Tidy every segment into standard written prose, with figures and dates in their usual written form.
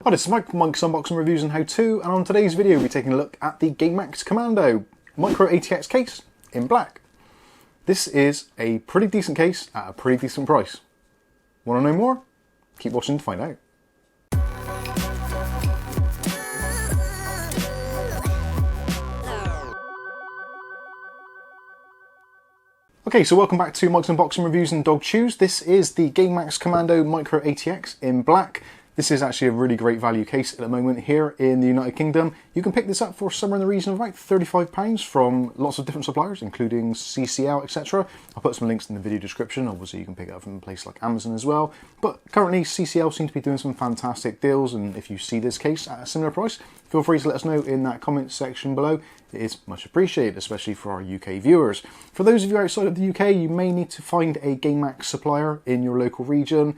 Hi, this is Mike from Mike's Unboxing Reviews and How To, and on today's video we'll be taking a look at the Gamemax Commando Micro ATX case in black. This is a pretty decent case at a pretty decent price. Want to know more? Keep watching to find out. Okay, so welcome back to Mike's Unboxing Reviews and Dog Chews. This is the Gamemax Commando Micro ATX in black. This is actually a really great value case at the moment here in the United Kingdom. You can pick this up for somewhere in the region of about £35 from lots of different suppliers, including CCL, etc. I'll put some links in the video description. Obviously, you can pick it up from a place like Amazon as well. But currently, CCL seem to be doing some fantastic deals, and if you see this case at a similar price, feel free to let us know in that comment section below. It is much appreciated, especially for our UK viewers. For those of you outside of the UK, you may need to find a Gamemax supplier in your local region.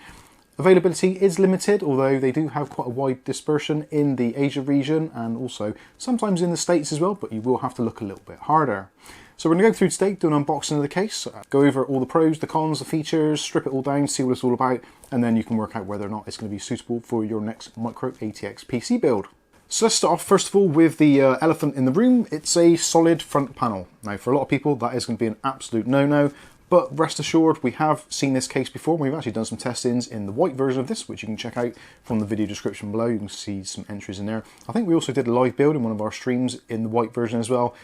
Availability is limited, although they do have quite a wide dispersion in the Asia region and also sometimes in the States as well, but you will have to look a little bit harder. So we're going to go through today, do an unboxing of the case, go over all the pros, the cons, the features, strip it all down, see what it's all about, and then you can work out whether or not it's going to be suitable for your next Micro ATX PC build. So let's start off first of all with the elephant in the room. It's a solid front panel. Now for a lot of people that is going to be an absolute no-no. But rest assured, we have seen this case before. We've actually done some test-ins in the white version of this, which you can check out from the video description below. You can see some entries in there. I think we also did a live build in one of our streams in the white version as well.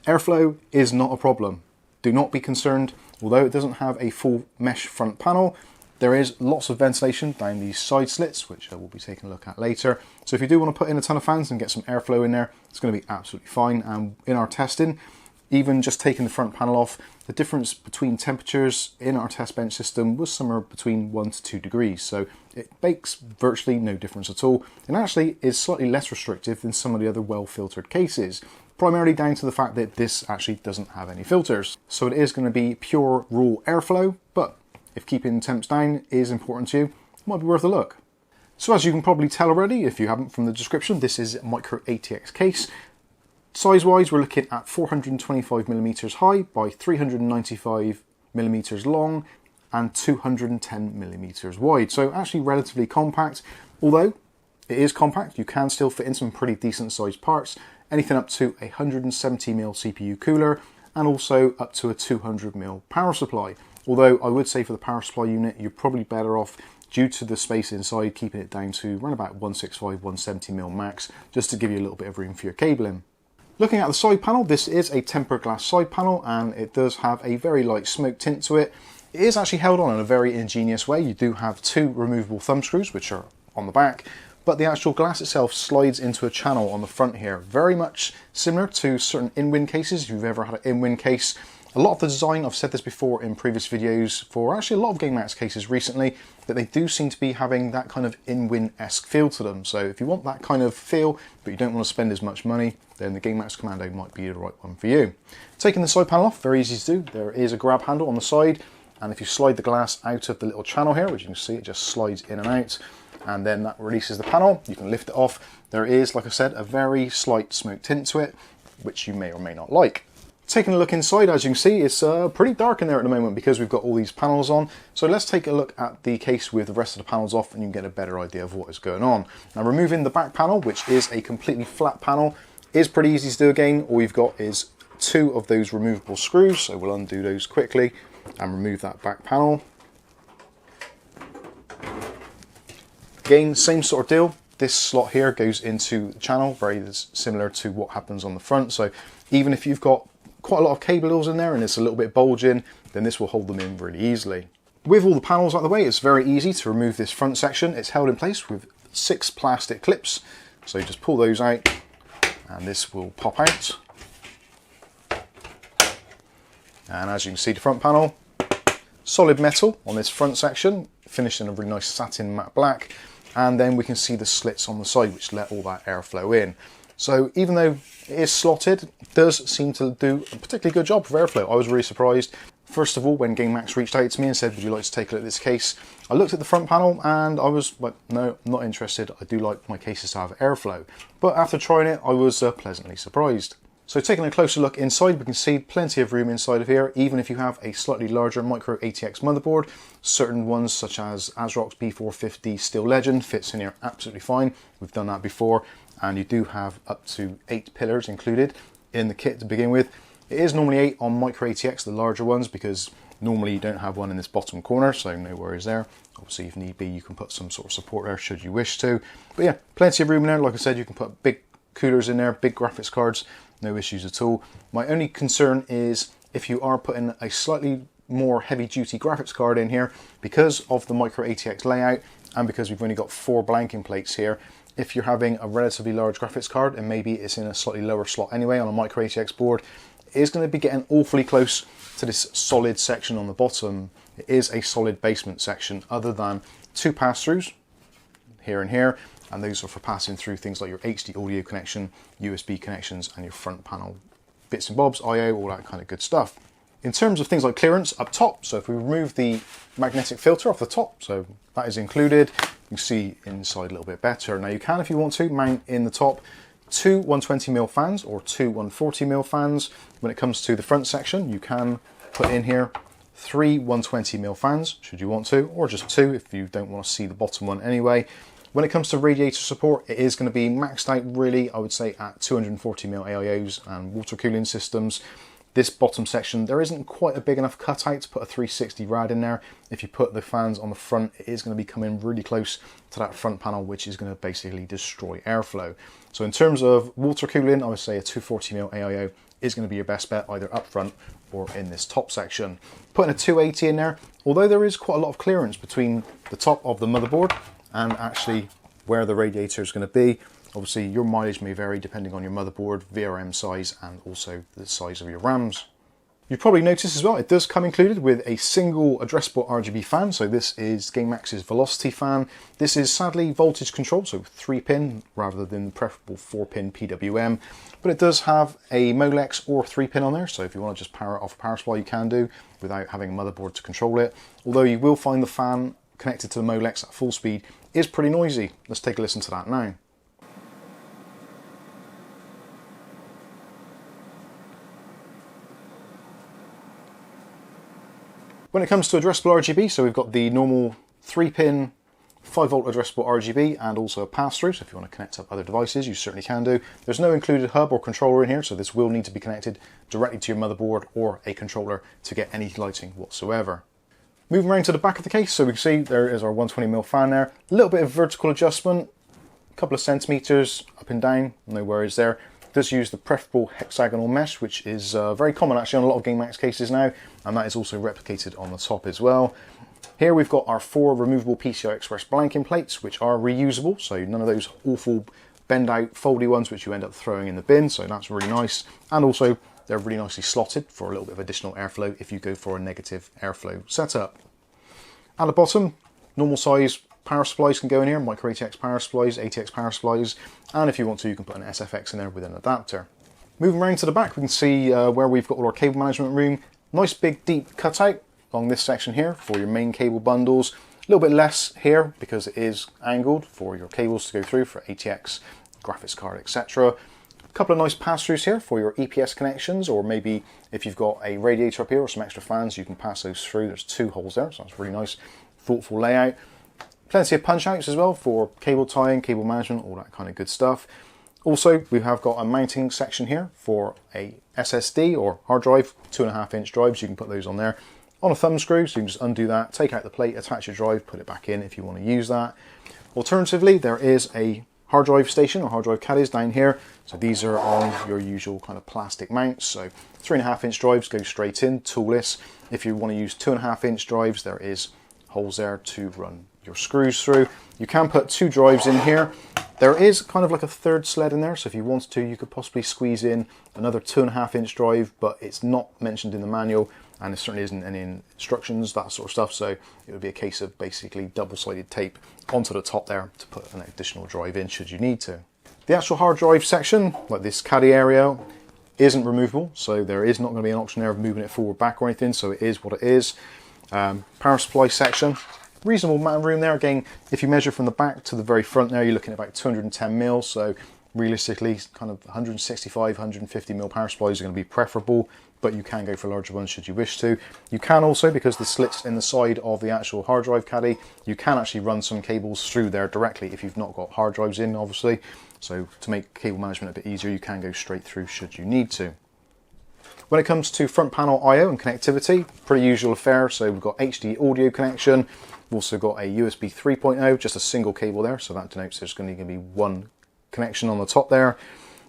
Airflow is not a problem. Do not be concerned. Although it doesn't have a full mesh front panel, there is lots of ventilation down these side slits, which I will be taking a look at later. So if you do want to put in a ton of fans and get some airflow in there, it's going to be absolutely fine. And in our testing, even just taking the front panel off, the difference between temperatures in our test bench system was somewhere between 1 to 2 degrees. So it makes virtually no difference at all. And actually is slightly less restrictive than some of the other well-filtered cases, primarily down to the fact that this actually doesn't have any filters. So it is going to be pure raw airflow, but if keeping temps down is important to you, it might be worth a look. So as you can probably tell already, if you haven't from the description, this is a Micro ATX case. Size-wise, we're looking at 425mm high by 395mm long and 210mm wide. So actually relatively compact. Although it is compact, you can still fit in some pretty decent sized parts. Anything up to a 170mm CPU cooler and also up to a 200mm power supply. Although I would say for the power supply unit, you're probably better off due to the space inside, keeping it down to around about 165, 170mm max, just to give you a little bit of room for your cabling. Looking at the side panel, this is a tempered glass side panel and it does have a very light smoke tint to it. It is actually held on in a very ingenious way. You do have two removable thumb screws which are on the back, but the actual glass itself slides into a channel on the front here. Very much similar to certain in-wind cases, if you've ever had an in-wind case. A lot of the design, I've said this before in previous videos, for actually a lot of Gamemax cases recently, that they do seem to be having that kind of in-wind-esque feel to them. So if you want that kind of feel, but you don't want to spend as much money, then the Gamemax Commando might be the right one for you. Taking the side panel off, very easy to do. There is a grab handle on the side, and if you slide the glass out of the little channel here, which you can see, it just slides in and out, and then that releases the panel. You can lift it off. There is, like I said, a very slight smoke tint to it, which you may or may not like. Taking a look inside, as you can see, it's pretty dark in there at the moment because we've got all these panels on. So let's take a look at the case with the rest of the panels off and you can get a better idea of what is going on. Now removing the back panel, which is a completely flat panel, is pretty easy to do again. All you've got is two of those removable screws, so we'll undo those quickly and remove that back panel. Again, same sort of deal. This slot here goes into the channel, very similar to what happens on the front. So even if you've got quite a lot of cables in there and it's a little bit bulging, then this will hold them in really easily. With all the panels out of the way, it's very easy to remove this front section. It's held in place with 6 plastic clips. So just pull those out and this will pop out. And as you can see, the front panel, solid metal on this front section, finished in a really nice satin matte black. And then we can see the slits on the side which let all that airflow in. So even though it is slotted, it does seem to do a particularly good job of airflow. I was really surprised. First of all, when Gamemax reached out to me and said, would you like to take a look at this case? I looked at the front panel and I was like, no, I'm not interested. I do like my cases to have airflow. But after trying it, I was pleasantly surprised. So taking a closer look inside, we can see plenty of room inside of here, even if you have a slightly larger micro ATX motherboard. Certain ones such as ASRock's B450 Steel Legend fits in here absolutely fine. We've done that before, and you do have up to 8 pillars included in the kit to begin with. It is normally 8 on micro ATX, the larger ones, because normally you don't have one in this bottom corner, so no worries there. Obviously, if need be, you can put some sort of support there should you wish to. But yeah, plenty of room in there. Like I said, you can put big coolers in there, big graphics cards, no issues at all. My only concern is if you are putting a slightly more heavy duty graphics card in here, because of the micro ATX layout and because we've only got 4 blanking plates here, if you're having a relatively large graphics card and maybe it's in a slightly lower slot anyway on a micro ATX board, it is going to be getting awfully close to this solid section on the bottom. It is a solid basement section other than 2 pass-throughs here and here, and those are for passing through things like your HD audio connection, USB connections, and your front panel bits and bobs, I/O, all that kind of good stuff. In terms of things like clearance up top, so if we remove the magnetic filter off the top, so that is included, you can see inside a little bit better. Now you can, if you want to, mount in the top 2 120mm fans or 2 140mm fans. When it comes to the front section, you can put in here 3 120mm fans, should you want to, or just 2 if you don't want to see the bottom one anyway. When it comes to radiator support, it is going to be maxed out really, I would say, at 240mm AIOs and water cooling systems. This bottom section, there isn't quite a big enough cutout to put a 360 rad in there. If you put the fans on the front, it is going to be coming really close to that front panel, which is going to basically destroy airflow. So in terms of water cooling, I would say a 240mm AIO is going to be your best bet, either up front or in this top section. Putting a 280 in there, although there is quite a lot of clearance between the top of the motherboard and actually where the radiator is going to be. Obviously your mileage may vary depending on your motherboard, VRM size, and also the size of your RAMs. You've probably noticed as well, it does come included with a single addressable RGB fan. So this is Gamemax's Velocity fan. This is sadly voltage controlled, so 3-pin rather than the preferable 4-pin PWM. But it does have a Molex or 3-pin on there, so if you want to just power it off a power supply, you can do without having a motherboard to control it. Although you will find the fan connected to the Molex at full speed is pretty noisy. Let's take a listen to that now. When it comes to addressable RGB, so we've got the normal 3-pin 5-volt addressable RGB and also a pass-through, so if you want to connect up other devices, you certainly can do. There's no included hub or controller in here, so this will need to be connected directly to your motherboard or a controller to get any lighting whatsoever. Moving around to the back of the case, so we can see there is our 120mm fan there. A little bit of vertical adjustment, a couple of centimeters up and down, no worries there. It does use the preferable hexagonal mesh, which is very common actually on a lot of Gamemax cases now, and that is also replicated on the top as well. Here we've got our 4 removable PCI Express blanking plates, which are reusable, so none of those awful bend out foldy ones which you end up throwing in the bin, so that's really nice. And also they're really nicely slotted for a little bit of additional airflow if you go for a negative airflow setup. At the bottom, normal size power supplies can go in here, micro ATX power supplies, ATX power supplies, and if you want to, you can put an SFX in there with an adapter. Moving around to the back, we can see where we've got all our cable management room. Nice big deep cutout along this section here for your main cable bundles. A little bit less here because it is angled for your cables to go through for ATX, graphics card, etc. A couple of nice pass-throughs here for your EPS connections, or maybe if you've got a radiator up here or some extra fans, you can pass those through. There's 2 holes there, so that's really nice, thoughtful layout. Plenty of punch outs as well for cable tying, cable management, all that kind of good stuff. Also, we have got a mounting section here for a SSD or hard drive, 2.5-inch drives. You can put those on there on a thumb screw, so you can just undo that, take out the plate, attach your drive, put it back in if you want to use that. Alternatively, there is a hard drive station or hard drive caddies down here. So these are on your usual kind of plastic mounts. So 3.5-inch drives go straight in, toolless. If you want to use 2.5-inch drives, there is holes there to run your screws through. You can put 2 drives in here. There is kind of like a 3rd sled in there, so if you wanted to, you could possibly squeeze in another 2.5-inch drive, but it's not mentioned in the manual, and there certainly isn't any instructions, that sort of stuff, so it would be a case of basically double-sided tape onto the top there to put an additional drive in should you need to. The actual hard drive section, like this caddy area, isn't removable, so there is not going to be an option there of moving it forward, back or anything, so it is what it is. Power supply section, reasonable amount of room there. Again, if you measure from the back to the very front there, you're looking at about 210mm, so realistically, kind of 165, 150mm power supplies are going to be preferable, but you can go for larger ones should you wish to. You can also, because the slits in the side of the actual hard drive caddy, you can actually run some cables through there directly if you've not got hard drives in, obviously. So to make cable management a bit easier, you can go straight through should you need to. When it comes to front panel I/O and connectivity, pretty usual affair. So we've got HD audio connection. We've also got a USB 3.0, just a single cable there. So that denotes there's going to be one connection on the top there.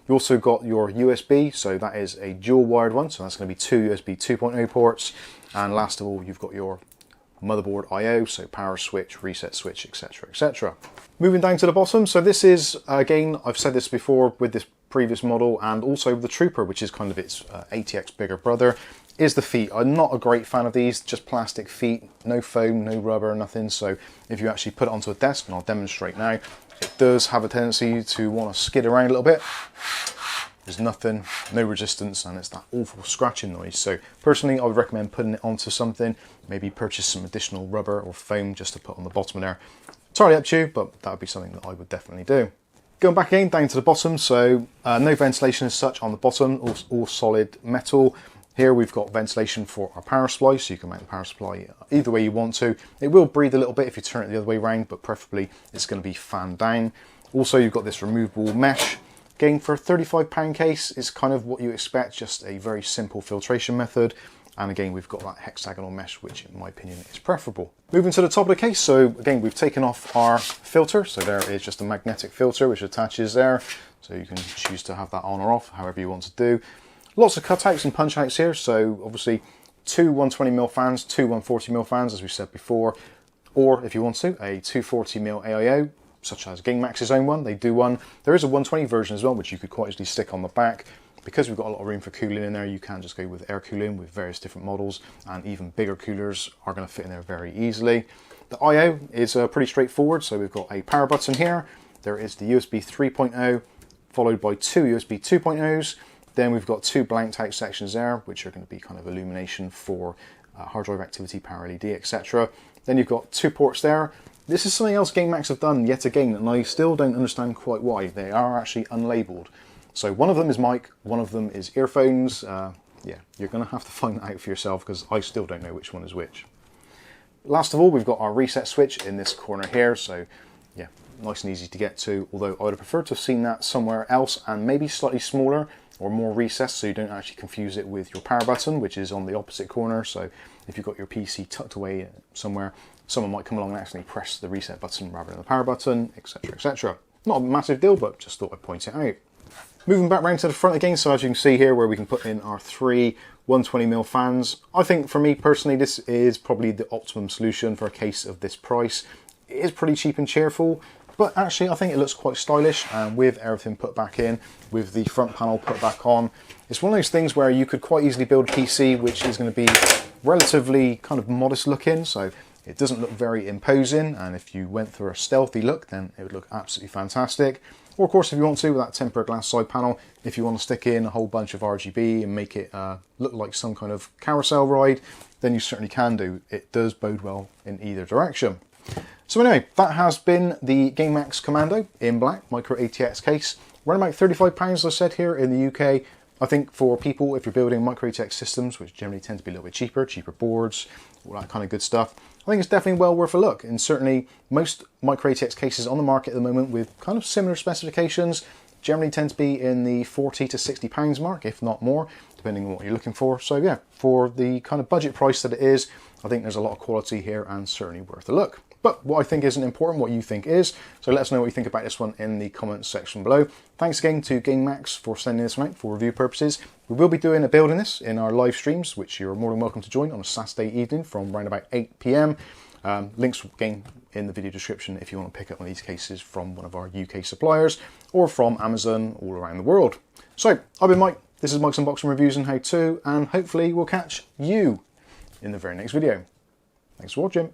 You also got your USB, so that is a dual wired one, so that's going to be two USB 2.0 ports. And last of all, you've got your motherboard I/O, so power switch, reset switch, etc, etc. Moving down to the bottom, so this is, again, I've said this before with this previous model, and also the Trooper, which is kind of its ATX bigger brother, is the feet. I'm not a great fan of these, just plastic feet, no foam, no rubber, nothing. So if you actually put it onto a desk, and I'll demonstrate now, it does have a tendency to want to skid around a little bit. There's nothing, no resistance, and it's that awful scratching noise. So personally, I would recommend putting it onto something, maybe purchase some additional rubber or foam just to put on the bottom of there. Entirely up to you, but that would be something that I would definitely do. Going back again, down to the bottom, so no ventilation as such on the bottom, all solid metal. Here we've got ventilation for our power supply, so you can mount the power supply either way you want to. It will breathe a little bit if you turn it the other way around, but preferably it's going to be fanned down. Also, you've got this removable mesh. Again, for a £35 case, it's kind of what you expect, just a very simple filtration method. And again, we've got that hexagonal mesh, which in my opinion is preferable. Moving to the top of the case, so again, we've taken off our filter. So there is just a magnetic filter which attaches there. So you can choose to have that on or off, however you want to do. Lots of cutouts and punch outs here. So obviously two 120mm fans, two 140mm fans, as we said before, or if you want to, a 240mm AIO, such as Gamemax's own one, they do one. There is a 120 version as well, which you could quite easily stick on the back. Because we've got a lot of room for cooling in there, you can just go with air cooling with various different models, and even bigger coolers are going to fit in there very easily. The I/O is pretty straightforward, so we've got a power button here. There is the USB 3.0, followed by two USB 2.0s. Then we've got two blanked out sections there, which are going to be kind of illumination for hard drive activity, power LED, etc. Then you've got two ports there. This is something else Gamemax have done yet again, and I still don't understand quite why. They are actually unlabeled. So one of them is mic, one of them is earphones. Yeah, you're going to have to find that out for yourself, because I still don't know which one is which. Last of all, we've got our reset switch in this corner here. So yeah, nice and easy to get to, although I would have preferred to have seen that somewhere else and maybe slightly smaller or more recessed, so you don't actually confuse it with your power button, which is on the opposite corner. So if you've got your PC tucked away somewhere, someone might come along and accidentally press the reset button rather than the power button, etc, etc. Not a massive deal, but just thought I'd point it out. Moving back round to the front again, so as you can see here where we can put in our three 120mm fans, I think for me personally this is probably the optimum solution for a case of this price. It is pretty cheap and cheerful, but actually I think it looks quite stylish, and with everything put back in, with the front panel put back on, it's one of those things where you could quite easily build a PC which is going to be relatively kind of modest looking, so it doesn't look very imposing, and if you went for a stealthy look then it would look absolutely fantastic. Or of course, if you want to, with that tempered glass side panel, if you want to stick in a whole bunch of RGB and make it look like some kind of carousel ride, then you certainly can do. It does bode well in either direction. So anyway, that has been the Gamemax Commando in black micro ATX case. Around about £35, as I said, here in the UK. I think for people, if you're building micro ATX systems, which generally tend to be a little bit cheaper boards, all that kind of good stuff, I think it's definitely well worth a look. And certainly most micro ATX cases on the market at the moment with kind of similar specifications generally tend to be in the £40 to £60 mark, if not more, depending on what you're looking for. So yeah, for the kind of budget price that it is, I think there's a lot of quality here and certainly worth a look. But what I think isn't important, what you think is. So let us know what you think about this one in the comments section below. Thanks again to Gamemax for sending this one out for review purposes. We will be doing a build in this in our live streams, which you're more than welcome to join on a Saturday evening from around about 8 PM. Links again in the video description if you want to pick up one of these cases from one of our UK suppliers or from Amazon all around the world. So I've been Mike, this is Mike's Unboxing Reviews and How To, and hopefully we'll catch you in the very next video. Thanks for watching.